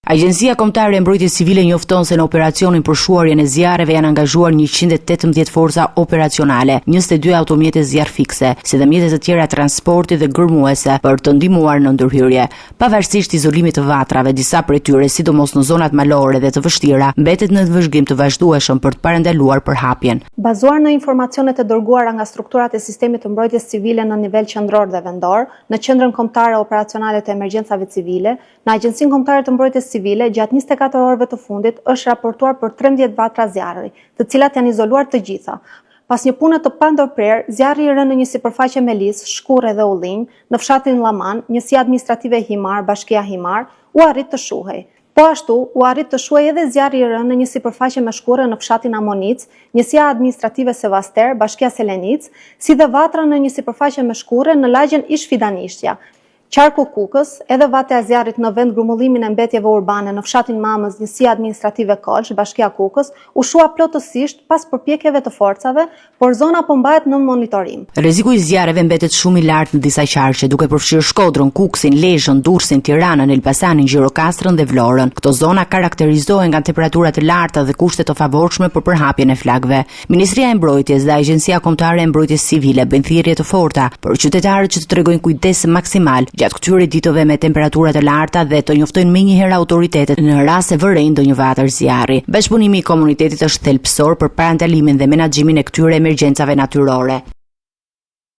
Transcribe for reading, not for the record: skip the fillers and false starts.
Agjencia Kombëtare e Mbrojtjes Civile njofton se në operacionin për shuarjen e zjarreve janë angazhuar 118 forca operacionale, 22 automjete zjarr fikse, si dhe mjete të tjera transporti dhe gërmuese për të ndihmuar në ndërhyrje. Pavarësisht izolimit të vatrave, disa prej tyre, sidomos në zonat malore dhe të vështira, mbetet në vëzhgim të vazhdueshëm për të parandaluar përhapjen. Bazuar në informacionet e dërguara nga strukturat e sistemit të mbrojtjes civile në nivel qendror dhe vendor, në Qendrën Kombëtare Operacionale të Emergjencave Civile, në Agjencinë Kombëtare të Mbrojtjes Civile, gjatë 24 orëve të fundit është raportuar për 13 vatra zjarri, të cilat janë izoluar të gjitha. Pas një pune të pandërprer, zjarri i rënë në një sipërfaqe me lis, shkurre dhe ullinj, në fshatin Llaman, njësia administrative Himar, bashkia Himar, u arrit të shuhej. Po ashtu, u arrit të shuhej edhe zjarri i rënë në një sipërfaqe me shkurre në fshatin Amonic, njësia administrative Sevaster, bashkia Selenic, si dhe vatra në një sipërfaqe me shkurre në lagjen Ish Fidanishtia, Qarku Kukës, edhe vate e zjarrit në vend grumbullimin e mbetjeve urbane në fshatin Mamës, njësia administrative Kolç, bashkia Kukës, u shua plotësisht pas përpjekjeve të forcave, por zona po mbahet në monitorim. Rreziku i zjarreve mbetet shumë i lartë në disa qarqe, duke përfshirë Shkodrën, Kuksin, Lezhën, Durrësin, Tiranën, Elbasanin, Gjirokastrën dhe Vlorën. Këto zona karakterizohen nga temperaturat të larta dhe kushte të favorshme për përhapjen e flakëve. Ministria e Mbrojtjes dhe Agjencia Kombëtare e Mbrojtjes Civile bëjnë thirrje të forta për qytetarët që të tregojnë kujdes maksimal gjatë këtyre ditëve me temperatura të larta dhe të njoftojnë menjëherë autoritetet në rast se vërejnë ndonjë vatër zjarri. Bashkëpunimi i komunitetit është thelbësor për parandalimin dhe menaxhimin e këtyre emergjencave natyrore.